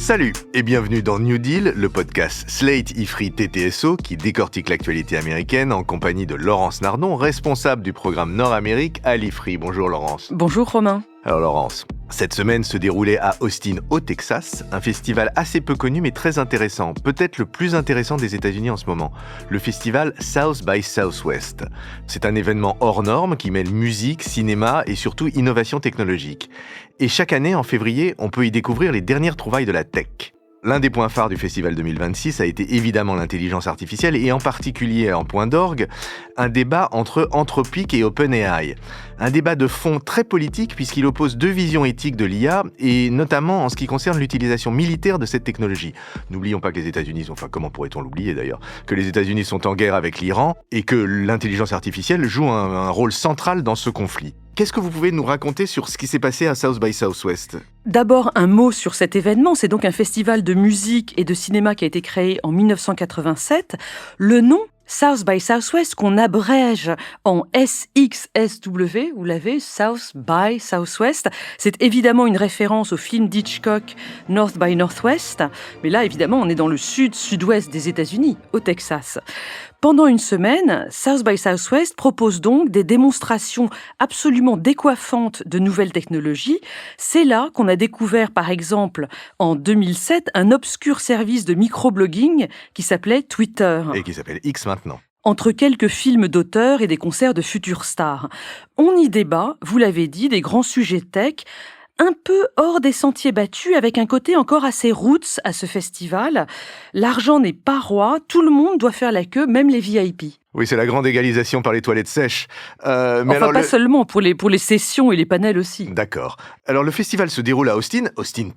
Salut et bienvenue dans New Deal, le podcast Slate Ifri TTSO qui décortique l'actualité américaine en compagnie de Laurence Nardon, responsable du programme Nord-Amérique à l'Ifri. Bonjour Laurence. Bonjour Romain. Alors Laurence, cette semaine se déroulait à Austin, au Texas, un festival assez peu connu mais très intéressant, peut-être le plus intéressant des États-Unis en ce moment, le festival South by Southwest. C'est un événement hors norme qui mêle musique, cinéma et surtout innovation technologique. Et chaque année, en février, on peut y découvrir les dernières trouvailles de la tech. L'un des points phares du festival 2026 a été évidemment l'intelligence artificielle et en particulier en point d'orgue, un débat entre Anthropic et OpenAI. Un débat de fond très politique puisqu'il oppose deux visions éthiques de l'IA et notamment en ce qui concerne l'utilisation militaire de cette technologie. N'oublions pas que les États-Unis, comment pourrait-on l'oublier d'ailleurs, que les États-Unis sont en guerre avec l'Iran et que l'intelligence artificielle joue un rôle central dans ce conflit. Qu'est-ce que vous pouvez nous raconter sur ce qui s'est passé à South by Southwest ? D'abord, un mot sur cet événement. C'est donc un festival de musique et de cinéma qui a été créé en 1987. Le nom South by Southwest, qu'on abrège en SXSW, vous l'avez, South by Southwest. C'est évidemment une référence au film d'Hitchcock, North by Northwest. Mais là, évidemment, on est dans le sud-sud-ouest des États-Unis, au Texas. Pendant une semaine, South by Southwest propose donc des démonstrations absolument décoiffantes de nouvelles technologies. C'est là qu'on a découvert, par exemple, en 2007, un obscur service de microblogging qui s'appelait Twitter. Et qui s'appelle X maintenant. Entre quelques films d'auteurs et des concerts de futures stars. On y débat, vous l'avez dit, des grands sujets tech, un peu hors des sentiers battus, avec un côté encore assez roots à ce festival. L'argent n'est pas roi, tout le monde doit faire la queue, même les VIP. Oui, c'est la grande égalisation par les toilettes sèches. Mais enfin, pas seulement, pour les sessions et les panels aussi. D'accord. Alors, le festival se déroule à Austin,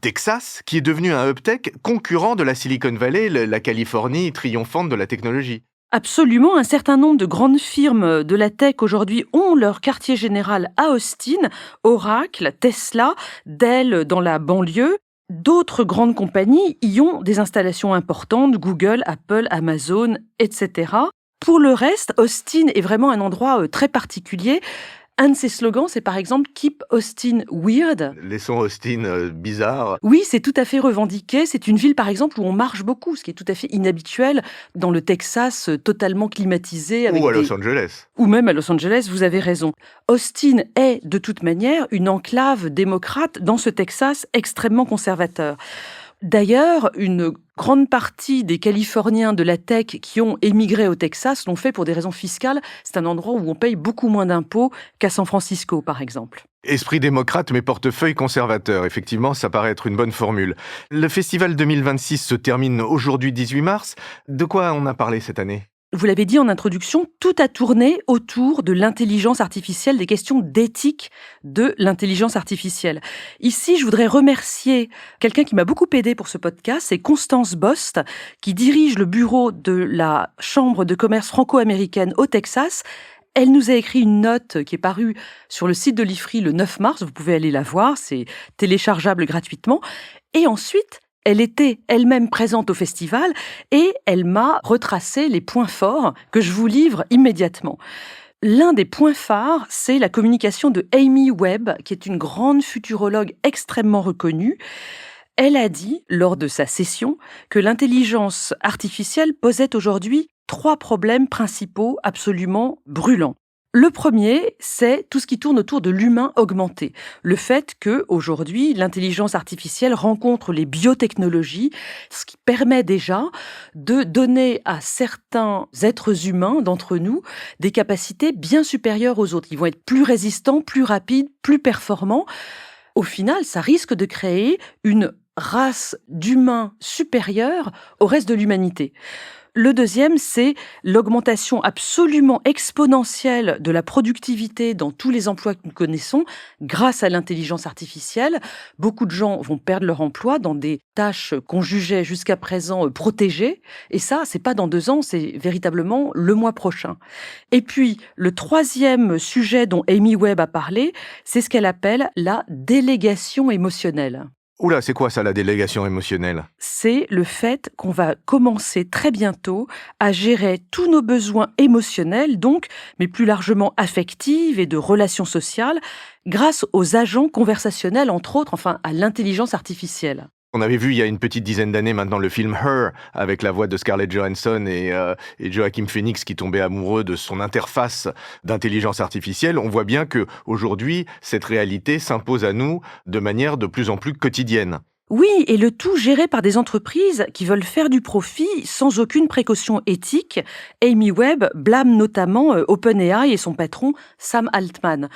Texas, qui est devenu un hub tech concurrent de la Silicon Valley, la Californie triomphante de la technologie. Absolument, un certain nombre de grandes firmes de la tech aujourd'hui ont leur quartier général à Austin, Oracle, Tesla, Dell dans la banlieue. D'autres grandes compagnies y ont des installations importantes, Google, Apple, Amazon, etc. Pour le reste, Austin est vraiment un endroit très particulier. Un de ses slogans, c'est par exemple « Keep Austin Weird ». Laissons Austin bizarre. Oui, c'est tout à fait revendiqué. C'est une ville, par exemple, où on marche beaucoup, ce qui est tout à fait inhabituel dans le Texas totalement climatisé. Ou à Los Angeles. Ou même à Los Angeles, vous avez raison. Austin est, de toute manière, une enclave démocrate dans ce Texas extrêmement conservateur. D'ailleurs, une grande partie des Californiens de la tech qui ont émigré au Texas l'ont fait pour des raisons fiscales. C'est un endroit où on paye beaucoup moins d'impôts qu'à San Francisco, par exemple. Esprit démocrate mais portefeuille conservateur. Effectivement, ça paraît être une bonne formule. Le festival 2026 se termine aujourd'hui 18 mars. De quoi on a parlé cette année ? Vous l'avez dit en introduction, tout a tourné autour de l'intelligence artificielle, des questions d'éthique de l'intelligence artificielle. Ici, je voudrais remercier quelqu'un qui m'a beaucoup aidé pour ce podcast, c'est Constance Bost, qui dirige le bureau de la Chambre de commerce franco-américaine au Texas. Elle nous a écrit une note qui est parue sur le site de l'IFRI le 9 mars. Vous pouvez aller la voir, c'est téléchargeable gratuitement. Et ensuite, elle était elle-même présente au festival et elle m'a retracé les points forts que je vous livre immédiatement. L'un des points phares, c'est la communication de Amy Webb, qui est une grande futurologue extrêmement reconnue. Elle a dit, lors de sa session, que l'intelligence artificielle posait aujourd'hui 3 problèmes principaux absolument brûlants. Le premier, c'est tout ce qui tourne autour de l'humain augmenté. Le fait que, aujourd'hui, l'intelligence artificielle rencontre les biotechnologies, ce qui permet déjà de donner à certains êtres humains d'entre nous des capacités bien supérieures aux autres. Ils vont être plus résistants, plus rapides, plus performants. Au final, ça risque de créer une race d'humains supérieure au reste de l'humanité. Le deuxième, c'est l'augmentation absolument exponentielle de la productivité dans tous les emplois que nous connaissons grâce à l'intelligence artificielle. Beaucoup de gens vont perdre leur emploi dans des tâches qu'on jugeait jusqu'à présent protégées. Et ça, c'est pas dans 2 ans, c'est véritablement le mois prochain. Et puis, le troisième sujet dont Amy Webb a parlé, c'est ce qu'elle appelle la délégation émotionnelle. Oula, c'est quoi ça, la délégation émotionnelle ? C'est le fait qu'on va commencer très bientôt à gérer tous nos besoins émotionnels, donc, mais plus largement affectifs et de relations sociales, grâce aux agents conversationnels, entre autres, à l'intelligence artificielle. On avait vu il y a une petite dizaine d'années maintenant le film Her, avec la voix de Scarlett Johansson et Joaquin Phoenix qui tombait amoureux de son interface d'intelligence artificielle. On voit bien que aujourd'hui, cette réalité s'impose à nous de manière de plus en plus quotidienne. Oui, et le tout géré par des entreprises qui veulent faire du profit sans aucune précaution éthique. Amy Webb blâme notamment OpenAI et son patron Sam Altman.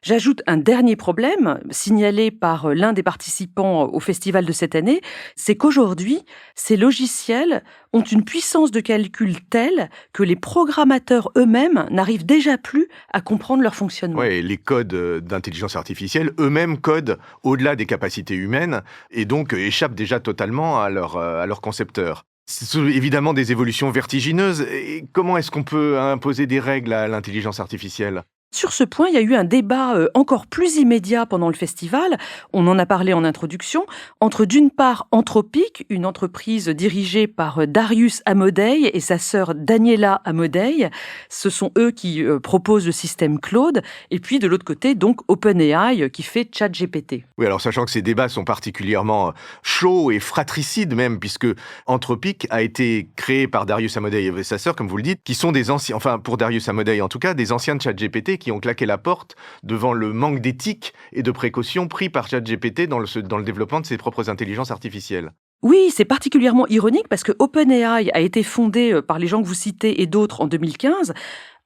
J'ajoute un dernier problème signalé par l'un des participants au festival de cette année, c'est qu'aujourd'hui, ces logiciels ont une puissance de calcul telle que les programmateurs eux-mêmes n'arrivent déjà plus à comprendre leur fonctionnement. Ouais, les codes d'intelligence artificielle eux-mêmes codent au-delà des capacités humaines et donc échappent déjà totalement à leur concepteur. Ce sont évidemment des évolutions vertigineuses. Et comment est-ce qu'on peut imposer des règles à l'intelligence artificielle ? Sur ce point, il y a eu un débat encore plus immédiat pendant le festival, on en a parlé en introduction, entre d'une part Anthropic, une entreprise dirigée par Darius Amodei et sa sœur Daniela Amodei, ce sont eux qui proposent le système Claude, et puis de l'autre côté donc OpenAI qui fait ChatGPT. Oui, alors sachant que ces débats sont particulièrement chauds et fratricides même, puisque Anthropic a été créé par Darius Amodei et sa sœur, comme vous le dites, qui sont des anciens, enfin pour Darius Amodei en tout cas, des anciens de ChatGPT qui ont claqué la porte devant le manque d'éthique et de précaution pris par ChatGPT dans le développement de ses propres intelligences artificielles. Oui, c'est particulièrement ironique parce que OpenAI a été fondé par les gens que vous citez et d'autres en 2015,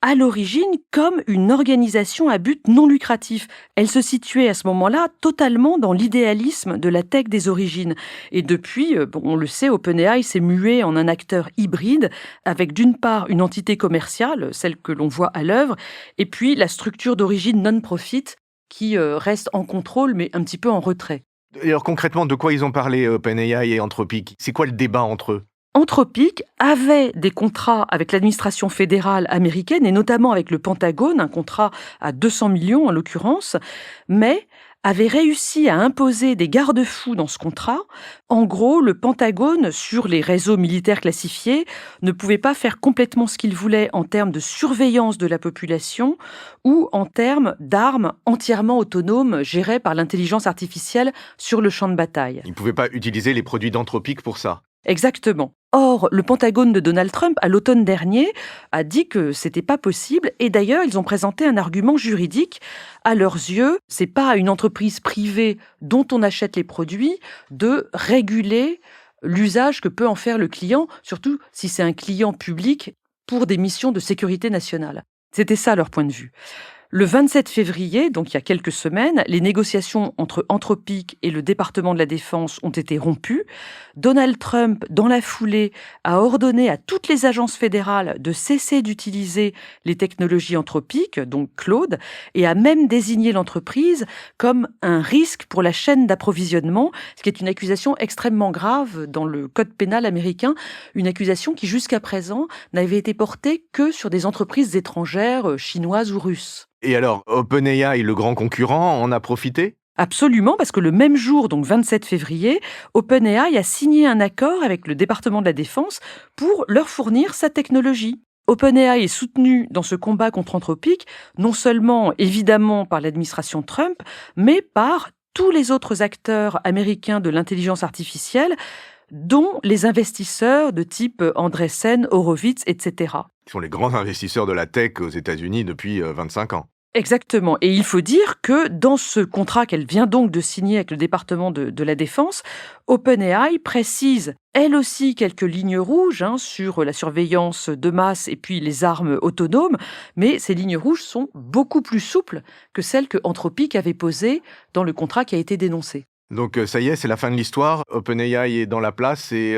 à l'origine comme une organisation à but non lucratif. Elle se situait à ce moment-là totalement dans l'idéalisme de la tech des origines. Et depuis, on le sait, OpenAI s'est mué en un acteur hybride avec d'une part une entité commerciale, celle que l'on voit à l'œuvre, et puis la structure d'origine non-profit qui reste en contrôle mais un petit peu en retrait. Et alors concrètement, de quoi ils ont parlé OpenAI et Anthropic ? C'est quoi le débat entre eux ? Anthropic avait des contrats avec l'administration fédérale américaine et notamment avec le Pentagone, un contrat à 200 millions en l'occurrence, mais avait réussi à imposer des garde-fous dans ce contrat. En gros, le Pentagone, sur les réseaux militaires classifiés, ne pouvait pas faire complètement ce qu'il voulait en termes de surveillance de la population ou en termes d'armes entièrement autonomes gérées par l'intelligence artificielle sur le champ de bataille. Ils ne pouvaient pas utiliser les produits d'Anthropic pour ça. Exactement. Or, le Pentagone de Donald Trump, à l'automne dernier, a dit que c'était pas possible et d'ailleurs, ils ont présenté un argument juridique. À leurs yeux, c'est pas à une entreprise privée dont on achète les produits de réguler l'usage que peut en faire le client, surtout si c'est un client public pour des missions de sécurité nationale. C'était ça leur point de vue. Le 27 février, donc il y a quelques semaines, les négociations entre Anthropic et le département de la Défense ont été rompues. Donald Trump, dans la foulée, a ordonné à toutes les agences fédérales de cesser d'utiliser les technologies Anthropic, donc Claude, et a même désigné l'entreprise comme un risque pour la chaîne d'approvisionnement, ce qui est une accusation extrêmement grave dans le code pénal américain, une accusation qui jusqu'à présent n'avait été portée que sur des entreprises étrangères, chinoises ou russes. Et alors, OpenAI, le grand concurrent, en a profité ? Absolument, parce que le même jour, donc 27 février, OpenAI a signé un accord avec le département de la Défense pour leur fournir sa technologie. OpenAI est soutenu dans ce combat contre Anthropic, non seulement évidemment par l'administration Trump, mais par tous les autres acteurs américains de l'intelligence artificielle, dont les investisseurs de type Andreessen, Horowitz, etc. Ils sont les grands investisseurs de la tech aux États-Unis depuis 25 ans. Exactement. Et il faut dire que dans ce contrat qu'elle vient donc de signer avec le département de la Défense, OpenAI précise elle aussi quelques lignes rouges sur la surveillance de masse et puis les armes autonomes, mais ces lignes rouges sont beaucoup plus souples que celles que Anthropic avait posées dans le contrat qui a été dénoncé. Donc ça y est, c'est la fin de l'histoire. OpenAI est dans la place et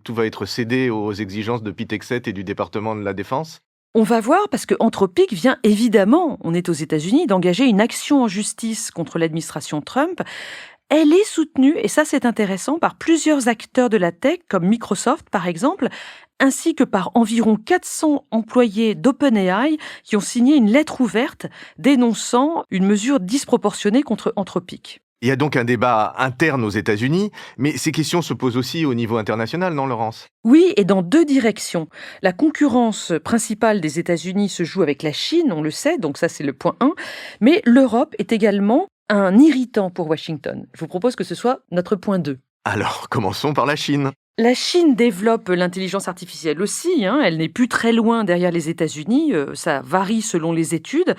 tout va être cédé aux exigences de Pete Hegseth et du département de la Défense. On va voir parce que Anthropic vient évidemment, on est aux États-Unis, d'engager une action en justice contre l'administration Trump. Elle est soutenue, et ça c'est intéressant, par plusieurs acteurs de la tech, comme Microsoft par exemple, ainsi que par environ 400 employés d'OpenAI qui ont signé une lettre ouverte dénonçant une mesure disproportionnée contre Anthropic. Il y a donc un débat interne aux États-Unis, mais ces questions se posent aussi au niveau international, non, Laurence ? Oui, et dans deux directions. La concurrence principale des États-Unis se joue avec la Chine, on le sait, donc ça c'est le point 1, mais l'Europe est également un irritant pour Washington. Je vous propose que ce soit notre point 2. Alors, commençons par la Chine. La Chine développe l'intelligence artificielle aussi, elle n'est plus très loin derrière les États-Unis, ça varie selon les études,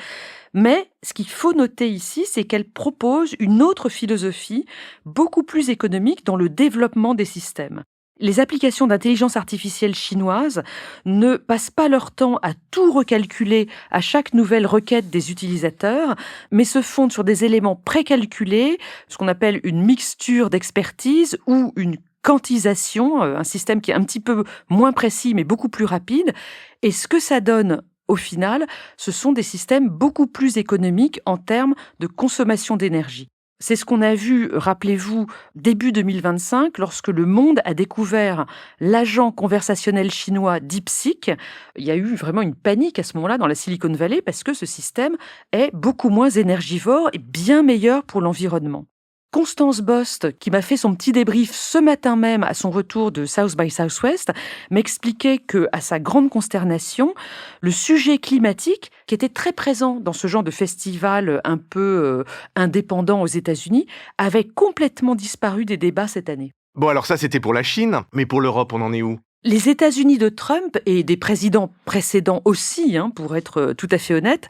mais ce qu'il faut noter ici, c'est qu'elle propose une autre philosophie, beaucoup plus économique dans le développement des systèmes. Les applications d'intelligence artificielle chinoise ne passent pas leur temps à tout recalculer à chaque nouvelle requête des utilisateurs, mais se fondent sur des éléments précalculés, ce qu'on appelle une mixture d'expertise ou une quantisation, un système qui est un petit peu moins précis mais beaucoup plus rapide. Et ce que ça donne au final, ce sont des systèmes beaucoup plus économiques en termes de consommation d'énergie. C'est ce qu'on a vu, rappelez-vous, début 2025, lorsque le monde a découvert l'agent conversationnel chinois DeepSeek. Il y a eu vraiment une panique à ce moment-là dans la Silicon Valley parce que ce système est beaucoup moins énergivore et bien meilleur pour l'environnement. Constance Bost, qui m'a fait son petit débrief ce matin même à son retour de South by Southwest, m'expliquait que, à sa grande consternation, le sujet climatique, qui était très présent dans ce genre de festival un peu indépendant aux États-Unis, avait complètement disparu des débats cette année. Bon, alors ça, c'était pour la Chine, mais pour l'Europe, on en est où ? Les États-Unis de Trump, et des présidents précédents aussi, pour être tout à fait honnête,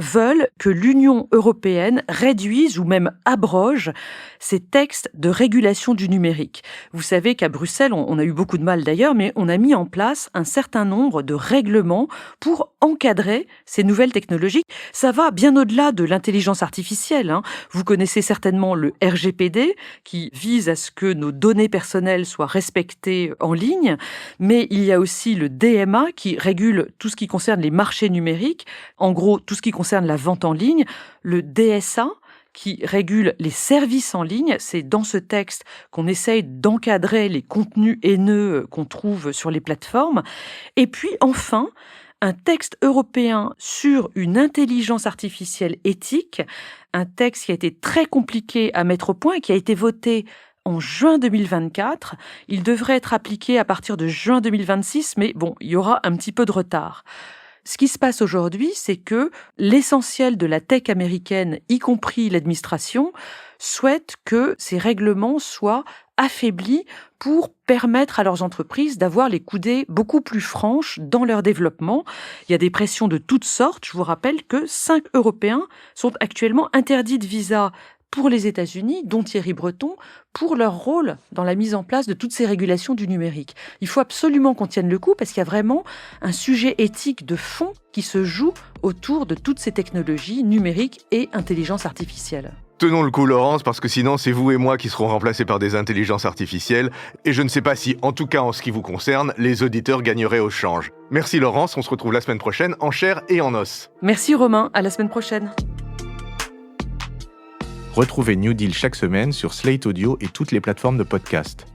veulent que l'Union européenne réduise ou même abroge ces textes de régulation du numérique. Vous savez qu'à Bruxelles, on a eu beaucoup de mal d'ailleurs, mais on a mis en place un certain nombre de règlements pour encadrer ces nouvelles technologies. Ça va bien au-delà de l'intelligence artificielle. Vous connaissez certainement le RGPD, qui vise à ce que nos données personnelles soient respectées en ligne, mais il y a aussi le DMA, qui régule tout ce qui concerne les marchés numériques, en gros tout ce qui concerne la vente en ligne, le DSA, qui régule les services en ligne. C'est dans ce texte qu'on essaye d'encadrer les contenus haineux qu'on trouve sur les plateformes. Et puis enfin, un texte européen sur une intelligence artificielle éthique, un texte qui a été très compliqué à mettre au point et qui a été voté en juin 2024. Il devrait être appliqué à partir de juin 2026, mais bon, il y aura un petit peu de retard. Ce qui se passe aujourd'hui, c'est que l'essentiel de la tech américaine, y compris l'administration, souhaite que ces règlements soient affaiblis pour permettre à leurs entreprises d'avoir les coudées beaucoup plus franches dans leur développement. Il y a des pressions de toutes sortes. Je vous rappelle que 5 Européens sont actuellement interdits de visa pour les États-Unis, dont Thierry Breton, pour leur rôle dans la mise en place de toutes ces régulations du numérique. Il faut absolument qu'on tienne le coup parce qu'il y a vraiment un sujet éthique de fond qui se joue autour de toutes ces technologies numériques et intelligence artificielle. Tenons le coup, Laurence, parce que sinon c'est vous et moi qui serons remplacés par des intelligences artificielles, et je ne sais pas si, en tout cas en ce qui vous concerne, les auditeurs gagneraient au change. Merci Laurence, on se retrouve la semaine prochaine en chair et en os. Merci Romain, à la semaine prochaine. Retrouvez New Deal chaque semaine sur Slate Audio et toutes les plateformes de podcast.